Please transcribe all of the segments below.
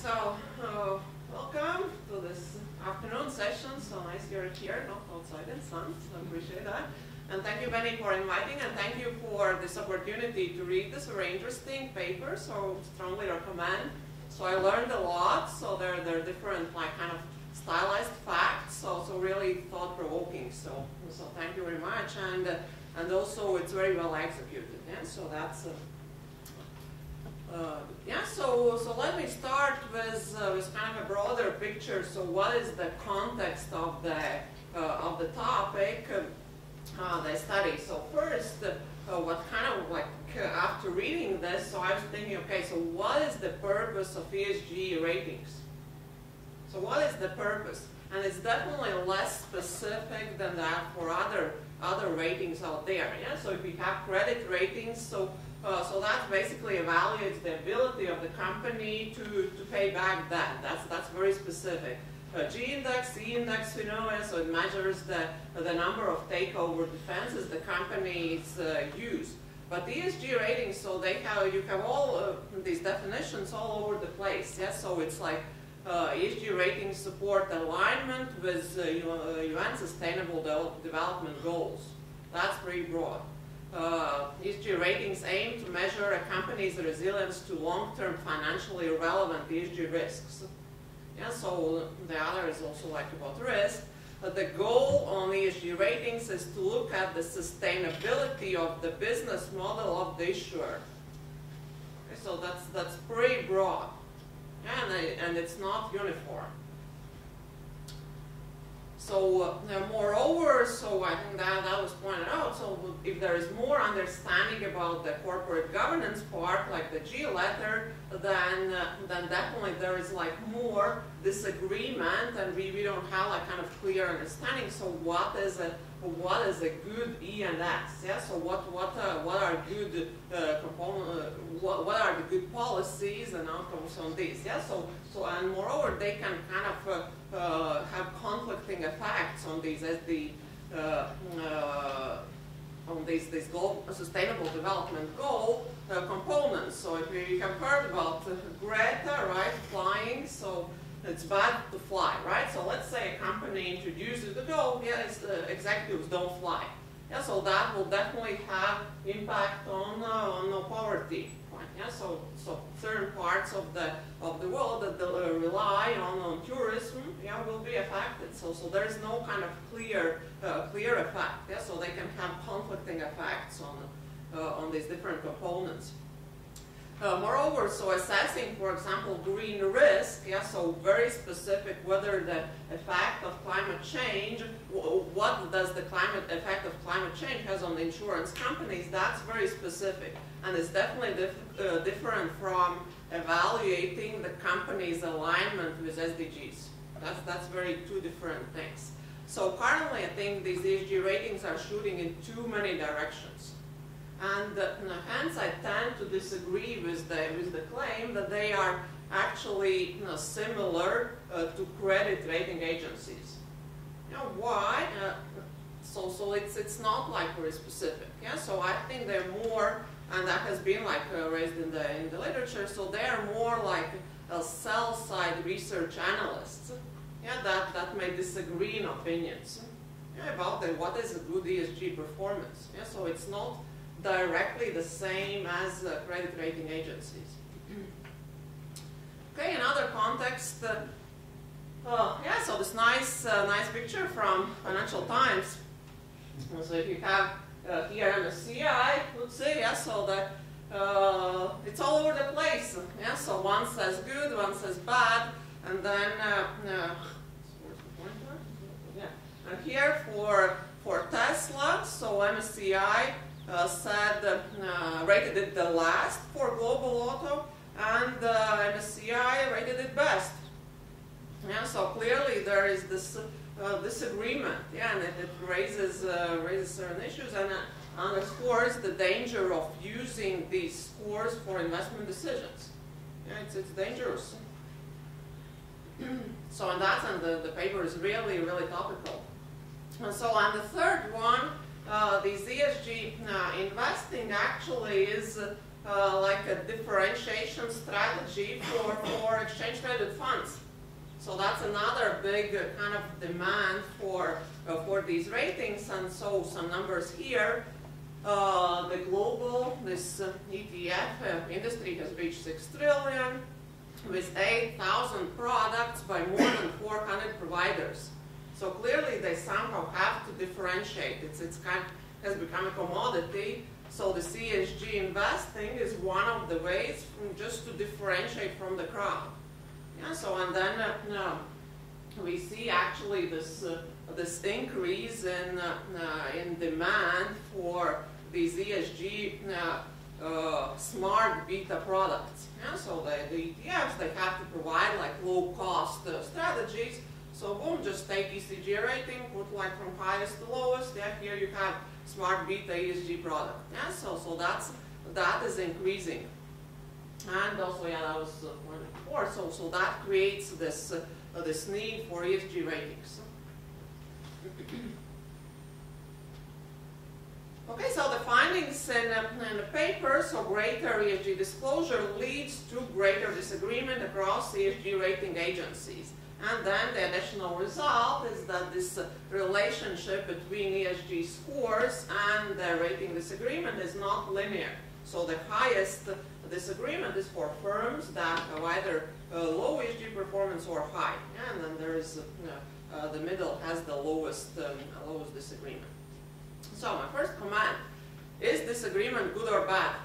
So welcome to this afternoon session. So nice you're here, not outside in sun, so I appreciate that. And thank you, Benny, for inviting, and thank you for this opportunity to read this very interesting paper, so strongly recommend. So I learned a lot, so there are different like kind of stylized facts, so really thought-provoking, so thank you very much, and also it's very well executed, yeah, so that's yeah, so let me start with kind of a broader picture. So what is the context of the topic they study? So first, what kind of like after reading this, so I was thinking, okay, so what is the purpose of ESG ratings? So what is the purpose? And it's definitely less specific than that for other ratings out there. Yeah. So if we have credit ratings, so that basically evaluates the ability of the company to pay back debt. That's very specific. G index, E index, we know it, so it measures the number of takeover defenses the companies use. But ESG ratings, so you have all these definitions all over the place. Yeah, so it's like ESG ratings support alignment with UN Sustainable Development Goals. That's pretty broad. ESG ratings aim to measure a company's resilience to long-term financially relevant ESG risks. Yeah, so the other is also like about risk. The goal on ESG ratings is to look at the sustainability of the business model of the issuer. Okay, so that's pretty broad, and it's not uniform. So moreover, so I think that was pointed out, so if there is more understanding about the corporate governance part, like the G letter, then definitely there is like more disagreement, and we don't have like kind of clear understanding. So what is a good E and S? Yeah. So what are good what are the good policies and outcomes on these? Yeah. So and moreover, they can kind of have conflicting effects on these as the on these sustainable development goal components. So if you have heard about Greta, right, flying, so it's bad to fly, right? So let's say a company introduces the goal, yeah, it's the executives don't fly. Yeah, so that will definitely have impact on poverty. Yeah, so certain parts of the world that rely on tourism, yeah, will be affected. So there's no kind of clear effect. Yeah, so they can have conflicting effects on these different components. Moreover, so assessing, for example, green risk, yeah, so very specific whether the effect of climate change, what does the effect of climate change has on the insurance companies, that's very specific. And it's definitely different from evaluating the company's alignment with SDGs. That's very two different things. So currently, I think these ESG ratings are shooting in too many directions. And hence I tend to disagree with the claim that they are actually similar to credit rating agencies. Why? So it's not like very specific. Yeah. So I think they're more, and that has been like raised in the literature. So they are more like a sell-side research analysts. Yeah, that may disagree in opinions. Yeah, about what is a good ESG performance. Yeah. So it's not directly the same as credit rating agencies. Okay, another context. Yeah, so this nice picture from Financial Times. So if you have here MSCI, let's say, yeah, so that it's all over the place. Yeah, so one says good, one says bad, and then yeah, and here for Tesla, so MSCI. Said rated it the last for global auto, and MSCI rated it best. Yeah, so clearly there is this disagreement. Yeah, and it raises certain issues and underscores the danger of using these scores for investment decisions. Yeah, it's dangerous. So in that sense, the paper is really topical. And so on the third one. These ESG investing actually is like a differentiation strategy for exchange traded funds. So that's another big kind of demand for these ratings. And so some numbers here. The global, this ETF industry has reached 6 trillion with 8,000 products by more than 400 providers. So clearly they somehow have to differentiate. It's kind of has become a commodity. So the CSG investing is one of the ways just to differentiate from the crowd. Yeah, so and then we see actually this increase in demand for these ESG smart beta products. Yeah, so the ETFs, they have to provide like low-cost strategies. So boom, just take ECG rating, put like from highest to lowest. Yeah, here you have smart beta ESG product. Yeah, so that is increasing. And also, yeah, that was one before. So that creates this this need for ESG ratings. Okay, so the findings in the paper, so greater ESG disclosure leads to greater disagreement across ESG rating agencies. And then the additional result is that this relationship between ESG scores and the rating disagreement is not linear. So the highest disagreement is for firms that have either low ESG performance or high. And then there is the middle has the lowest disagreement. So my first comment, is disagreement good or bad?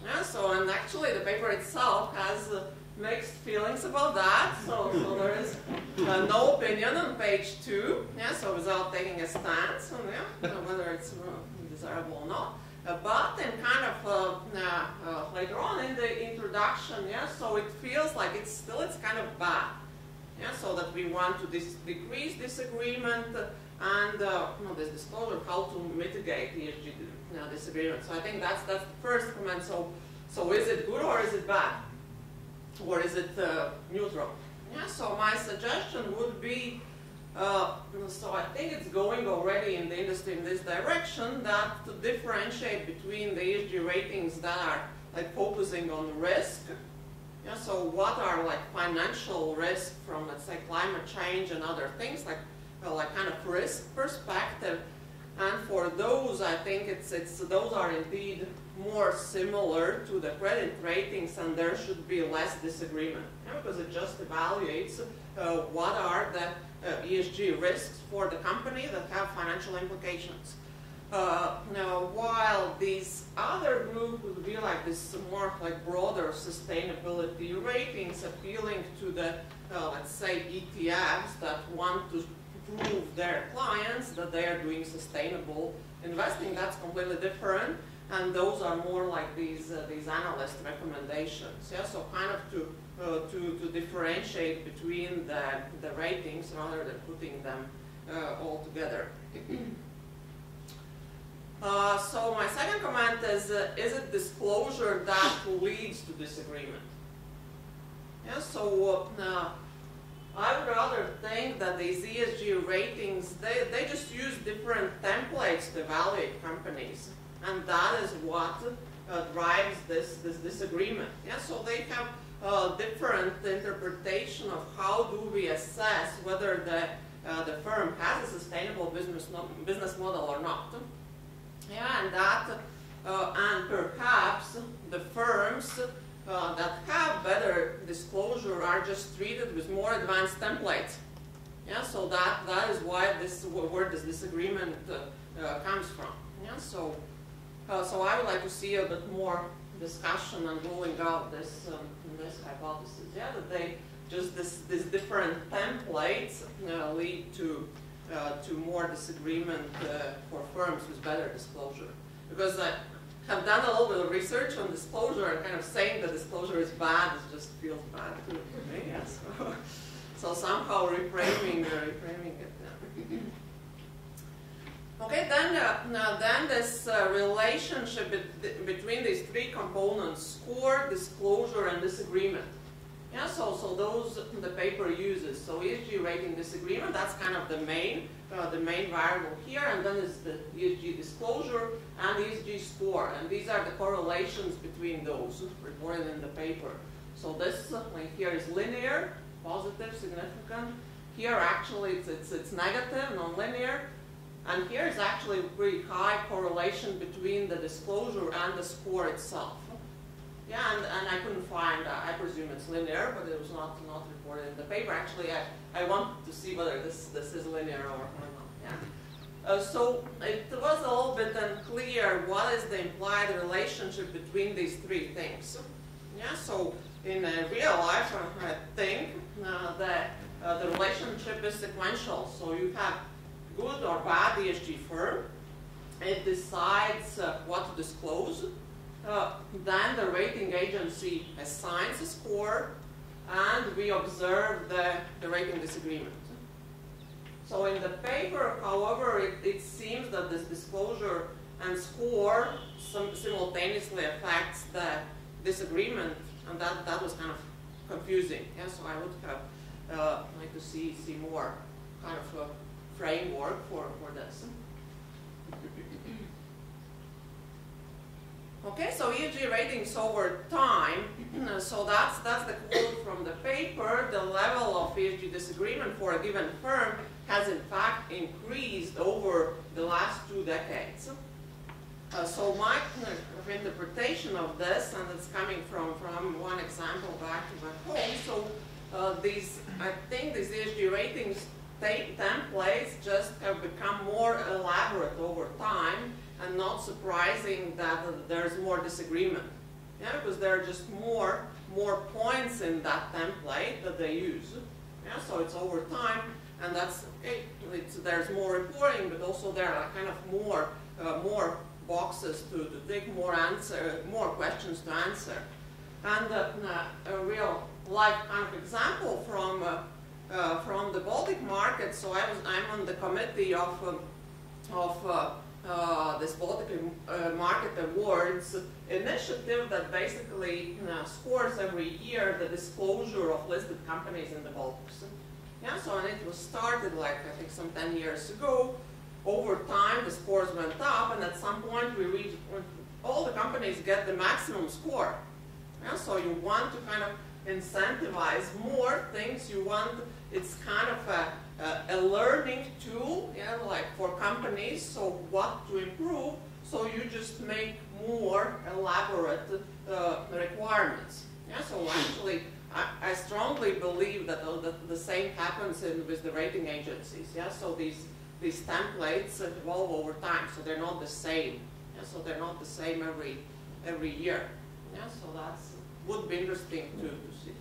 Yeah, so and actually the paper itself has mixed feelings about that. So there is no opinion on page 2. Yeah, so without taking a stance on whether it's desirable or not. But in kind of later on in the introduction, yeah, so it feels like it's kind of bad. Yeah, so that we want to decrease disagreement and this disclosure, how to mitigate ESG disagreement. So I think that's the first comment. So is it good or is it bad? Or is it neutral? Yeah, so my suggestion would be, so I think it's going already in the industry in this direction, that to differentiate between the ESG ratings that are like focusing on risk. Yeah, so what are like financial risk from, let's say, climate change and other things, like kind of risk perspective. And for those, I think those are indeed more similar to the credit ratings, and there should be less disagreement, because it just evaluates what are the ESG risks for the company that have financial implications. Now, while these other group would be like this more like broader sustainability ratings appealing to the, let's say, ETFs that want to prove their clients that they are doing sustainable investing, that's completely different. And those are more like these analyst recommendations. Yeah, so kind of to differentiate between the ratings rather than putting them all together. So my second comment is it disclosure that leads to disagreement? Yeah, so I would rather think that these ESG ratings, they just use different templates to evaluate companies. And that is what drives this disagreement. Yeah, so they have different interpretation of how do we assess whether the firm has a sustainable business model or not. Yeah, and that and perhaps the firms that have better disclosure are just treated with more advanced templates. Yeah, so that is why where this disagreement comes from. Yeah, so I would like to see a bit more discussion on ruling out this hypothesis. Yeah, that they just these different templates lead to more disagreement for firms with better disclosure. Because I have done a little bit of research on disclosure, and kind of saying that disclosure is bad just feels bad to me. Yeah, so somehow reframing it. Okay, then this relationship between these three components, score, disclosure, and disagreement. Yeah, so those the paper uses. So ESG rating disagreement, that's kind of the main variable here, and then is the ESG disclosure and ESG score, and these are the correlations between those reported in the paper. So this like here is linear, positive, significant. Here actually it's negative, non-linear, and here is actually a pretty high correlation between the disclosure and the score itself. Yeah, and I couldn't find, I presume it's linear, but it was not reported in the paper. Actually, I wanted to see whether this is linear or not. Yeah. So it was a little bit unclear what is the implied relationship between these three things. Yeah, so in real life, I think that the relationship is sequential. So you have good or bad ESG firm. It decides what to disclose. Then the rating agency assigns a score, and we observe the rating disagreement. So in the paper, however, it seems that this disclosure and score simultaneously affects the disagreement, and that was kind of confusing. Yeah, so I would have like to see more kind of a framework for this. Okay, so ESG ratings over time, so that's the quote from the paper. The level of ESG disagreement for a given firm has in fact increased over the last 2 decades. So my interpretation of this, and it's coming from one example back to my home, so I think these ESG ratings templates just have become more elaborate over time, and not surprising that there's more disagreement. Yeah, because there are just more points in that template that they use. Yeah, so it's over time, and that's okay. There's more reporting, but also there are kind of more boxes to take, more questions to answer. And a real life kind of example from the Baltic market. So I'm on the committee of this Baltic Market Awards initiative that basically scores every year the disclosure of listed companies in the Baltics. Yeah, so and it was started like I think some 10 years ago. Over time the scores went up, and at some point we reached all the companies get the maximum score. Yeah, so you want to kind of incentivize more things. You want, it's kind of a learning tool, yeah, like for companies, so what to improve, so you just make more elaborate requirements. Yeah, so actually, I strongly believe that the same happens with the rating agencies. Yeah, so these templates evolve over time, so they're not the same. Yeah, so they're not the same every year. Yeah, so that's would be interesting to see.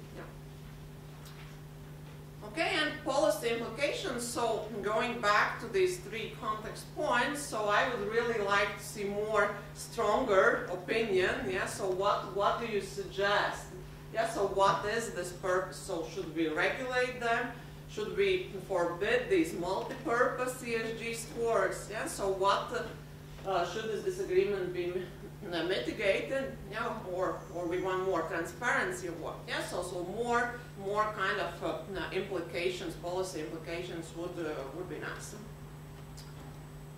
Okay, and policy implications. So going back to these 3 context points, so I would really like to see more stronger opinion. Yeah, so what do you suggest? Yeah, so what is this purpose? So should we regulate them? Should we forbid these multi-purpose ESG scores? Yeah, so what should this disagreement be mitigated? Yeah, or we want more transparency or what? Yeah, so more kind of implications, policy implications would be nice.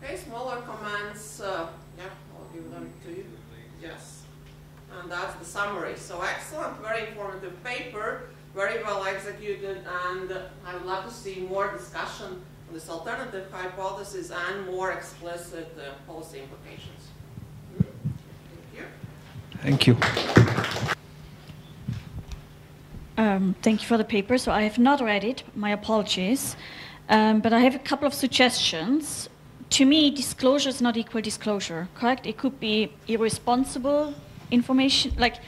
Okay, smaller comments. Yeah, I'll give them to you. Yes, and that's the summary. So excellent, very informative paper, very well executed, and I would love to see more discussion on this alternative hypothesis and more explicit policy implications. Thank you. Thank you for the paper. So I have not read it, my apologies. But I have a couple of suggestions. To me, disclosure is not equal disclosure, correct? It could be irresponsible information, like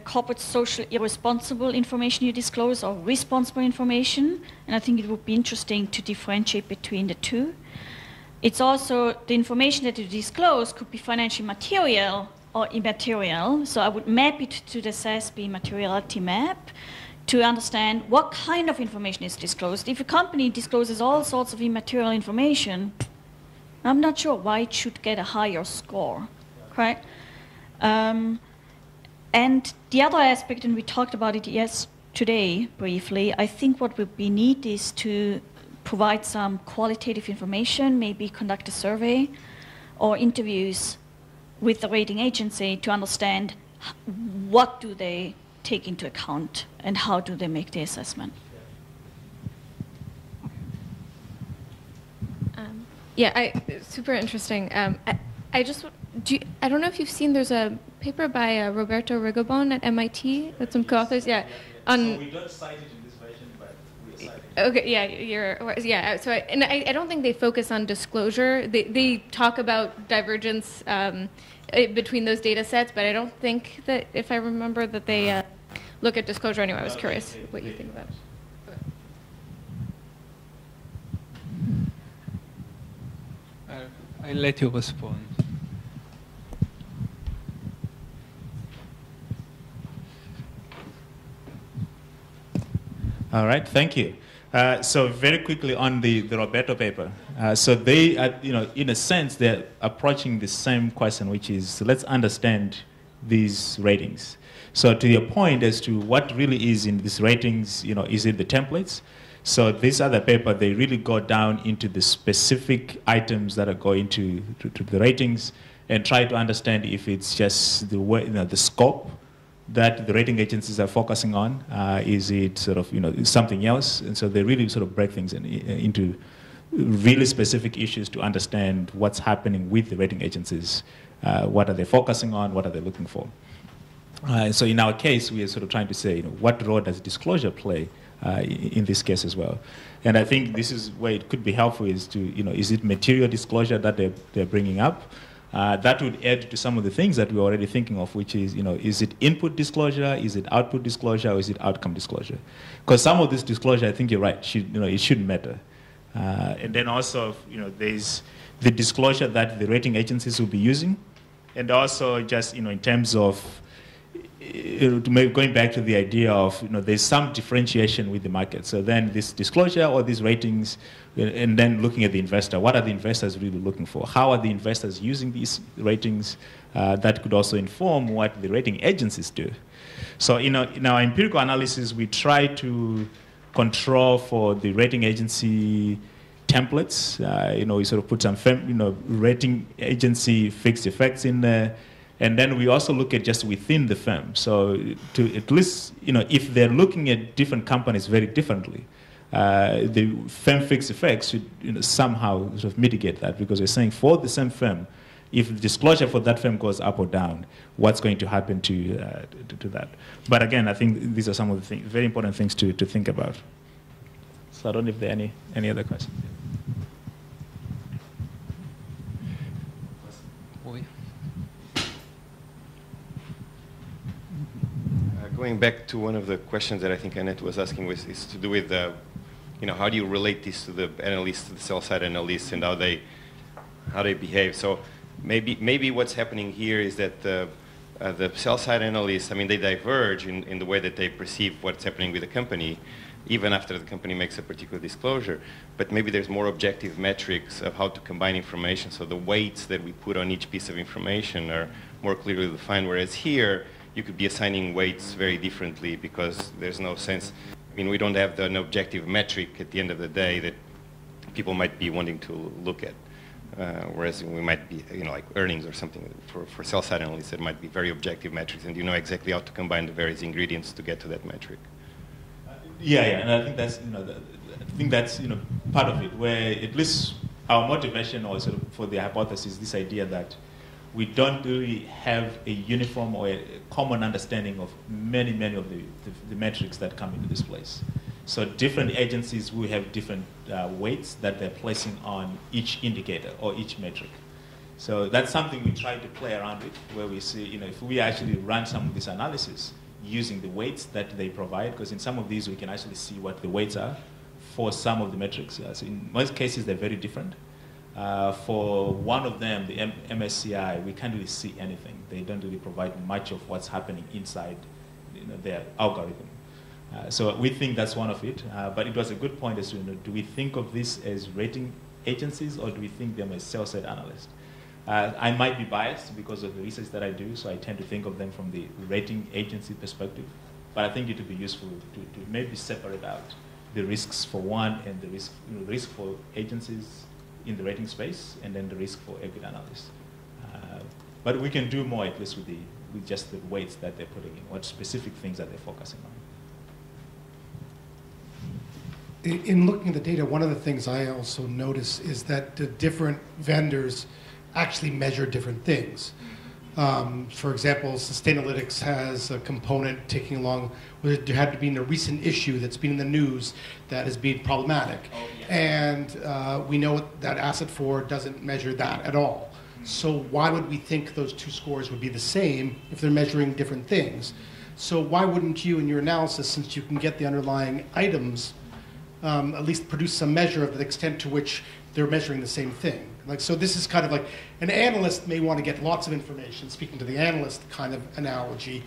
corporate social irresponsible information you disclose, or responsible information. And I think it would be interesting to differentiate between the two. It's also the information that you disclose could be financial material or immaterial. So I would map it to the SASB materiality map to understand what kind of information is disclosed. If a company discloses all sorts of immaterial information, I'm not sure why it should get a higher score, correct? And the other aspect, and we talked about it today briefly. I think what we need is to provide some qualitative information, maybe conduct a survey or interviews with the rating agency to understand what do they take into account and how do they make the assessment. Yeah, super interesting. I don't know if you've seen, there's a paper by Roberto Rigobon at MIT with some co-authors. Yeah, so we don't cite it in this version, but we're citing it. Okay, yeah, So I don't think they focus on disclosure. They talk about divergence between those data sets, but I don't think that, if I remember, that they look at disclosure anyway. I was curious what you think about it. I'll let you respond. All right, thank you. So very quickly on the Roberto paper. So they, in a sense, they're approaching the same question, which is, let's understand these ratings. So to your point as to what really is in these ratings, is it the templates? So this other paper, they really go down into the specific items that are going to the ratings and try to understand if it's just the way, the scope that the rating agencies are focusing on. Is it sort of, something else? And so they really sort of break things into really specific issues to understand what's happening with the rating agencies. What are they focusing on? What are they looking for? So in our case, we are sort of trying to say, what role does disclosure play in this case as well? And I think this is where it could be helpful is to, is it material disclosure that they're bringing up? That would add to some of the things that we're already thinking of, which is, is it input disclosure, is it output disclosure, or is it outcome disclosure? Because some of this disclosure, I think you're right, it shouldn't matter. And then also, there's the disclosure that the rating agencies will be using, and also just, in terms of going back to the idea of, there's some differentiation with the market. So then this disclosure or these ratings, and then looking at the investor, what are the investors really looking for? How are the investors using these ratings? That could also inform what the rating agencies do. So in our empirical analysis, we try to control for the rating agency templates. We sort of put some rating agency fixed effects in there. And then we also look at just within the firm. So to at least, if they're looking at different companies very differently, the firm fixed effects should somehow sort of mitigate that, because we're saying for the same firm, if the disclosure for that firm goes up or down, what's going to happen to that? But again, I think these are some of the very important things to think about. So I don't know if there are any other questions. Going back to one of the questions that I think Anete was asking is to do with, how do you relate this to the analysts, to the sell-side analysts, and how they behave? So maybe what's happening here is that the sell-side analysts, they diverge in the way that they perceive what's happening with the company, even after the company makes a particular disclosure. But maybe there's more objective metrics of how to combine information, so the weights that we put on each piece of information are more clearly defined, whereas here, you could be assigning weights very differently because there's no sense. We don't have an objective metric at the end of the day that people might be wanting to look at. Whereas we might be, like earnings or something for sell-side analysts, it might be very objective metrics, and you know exactly how to combine the various ingredients to get to that metric. Yeah, and I think that's part of it, where at least our motivation or sort of for the hypothesis, this idea that we don't really have a uniform or a common understanding of many of the metrics that come into this place. So different agencies will have different weights that they're placing on each indicator or each metric. So that's something we try to play around with, where we see, if we actually run some of this analysis using the weights that they provide, because in some of these we can actually see what the weights are for some of the metrics. So in most cases they're very different. For one of them, the MSCI, we can't really see anything. They don't really provide much of what's happening inside their algorithm. So we think that's one of it. But it was a good point as to, do we think of this as rating agencies or do we think them as sell-side analysts? I might be biased because of the research that I do, so I tend to think of them from the rating agency perspective. But I think it would be useful to maybe separate out the risks for one and the risk for agencies in the rating space, and then the risk for equity analysts. But we can do more, at least with just the weights that they're putting in, what specific things that they're focusing on. In looking at the data, one of the things I also notice is that the different vendors actually measure different things. For example, Sustainalytics has a component taking along, there had to be in a recent issue that's been in the news that has been problematic. Oh, yeah. And we know that Asset 4 doesn't measure that at all. So why would we think those two scores would be the same if they're measuring different things? So why wouldn't you, in your analysis, since you can get the underlying items, at least produce some measure of the extent to which they're measuring the same thing? Like, so this is kind of like, an analyst may want to get lots of information, speaking to the analyst kind of analogy,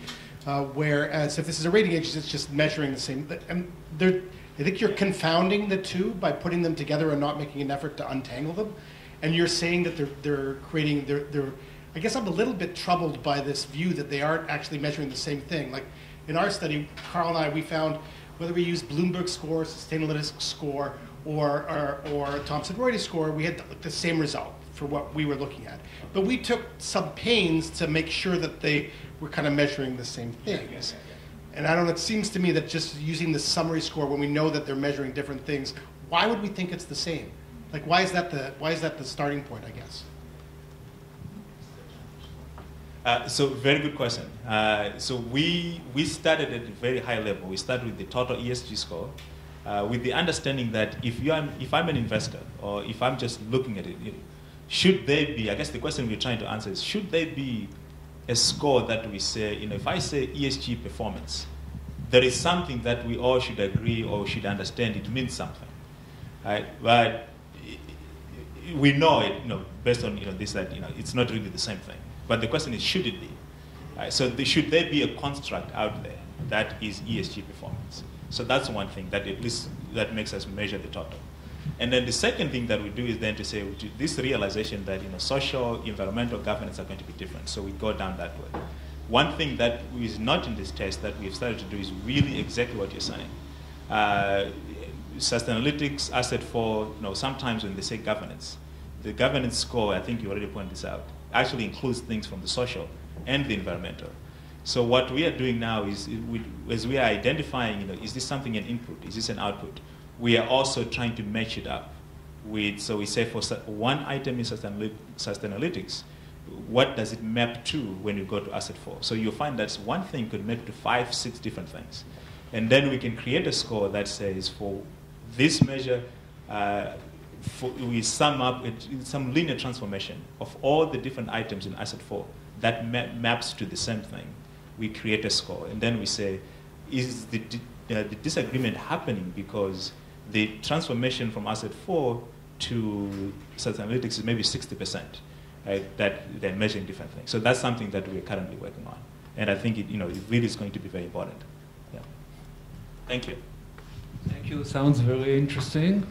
whereas if this is a rating agency, it's just measuring the same. And I think you're confounding the two by putting them together and not making an effort to untangle them. And you're saying that they're creating, I guess I'm a little bit troubled by this view that they aren't actually measuring the same thing. Like in our study, Carl and I, we found whether we use Bloomberg score, Sustainalytics score, or Thomson Reuters score, we had the same result for what we were looking at. But we took some pains to make sure that they were kind of measuring the same things. And I don't know, it seems to me that just using the summary score when we know that they're measuring different things, why would we think it's the same? Like, why is that the starting point, I guess? So very good question. So we started at a very high level. We started with the total ESG score, with the understanding that if I'm an investor, or if I'm just looking at it, should there be, I guess the question we're trying to answer is, should there be a score that we say, if I say ESG performance, there is something that we all should agree or should understand it means something, right? But we know it, based on this, that it's not really the same thing. But the question is, should it be? So should there be a construct out there that is ESG performance? So that's one thing that at least that makes us measure the total. And then the second thing that we do is then to say this realization that social, environmental, governance are going to be different. So we go down that way. One thing that is not in this test that we've started to do is really exactly what you're saying. Sustainalytics, Asset 4, sometimes when they say governance, the governance score, I think you already pointed this out, actually includes things from the social and the environmental. So what we are doing now is, as we are identifying, is this something an input, is this an output? We are also trying to match it up with, so we say for one item in Sustainalytics, what does it map to when you go to Asset 4? So you'll find that one thing could map to 5, 6 different things. And then we can create a score that says for this measure, we sum up some linear transformation of all the different items in Asset 4 that maps to the same thing. We create a score, and then we say, is the disagreement happening because the transformation from Asset 4 to Sustainalytics is maybe 60%, right? That they're measuring different things. So that's something that we're currently working on, and I think it really is going to be very important. Yeah. Thank you. Thank you. Sounds very interesting.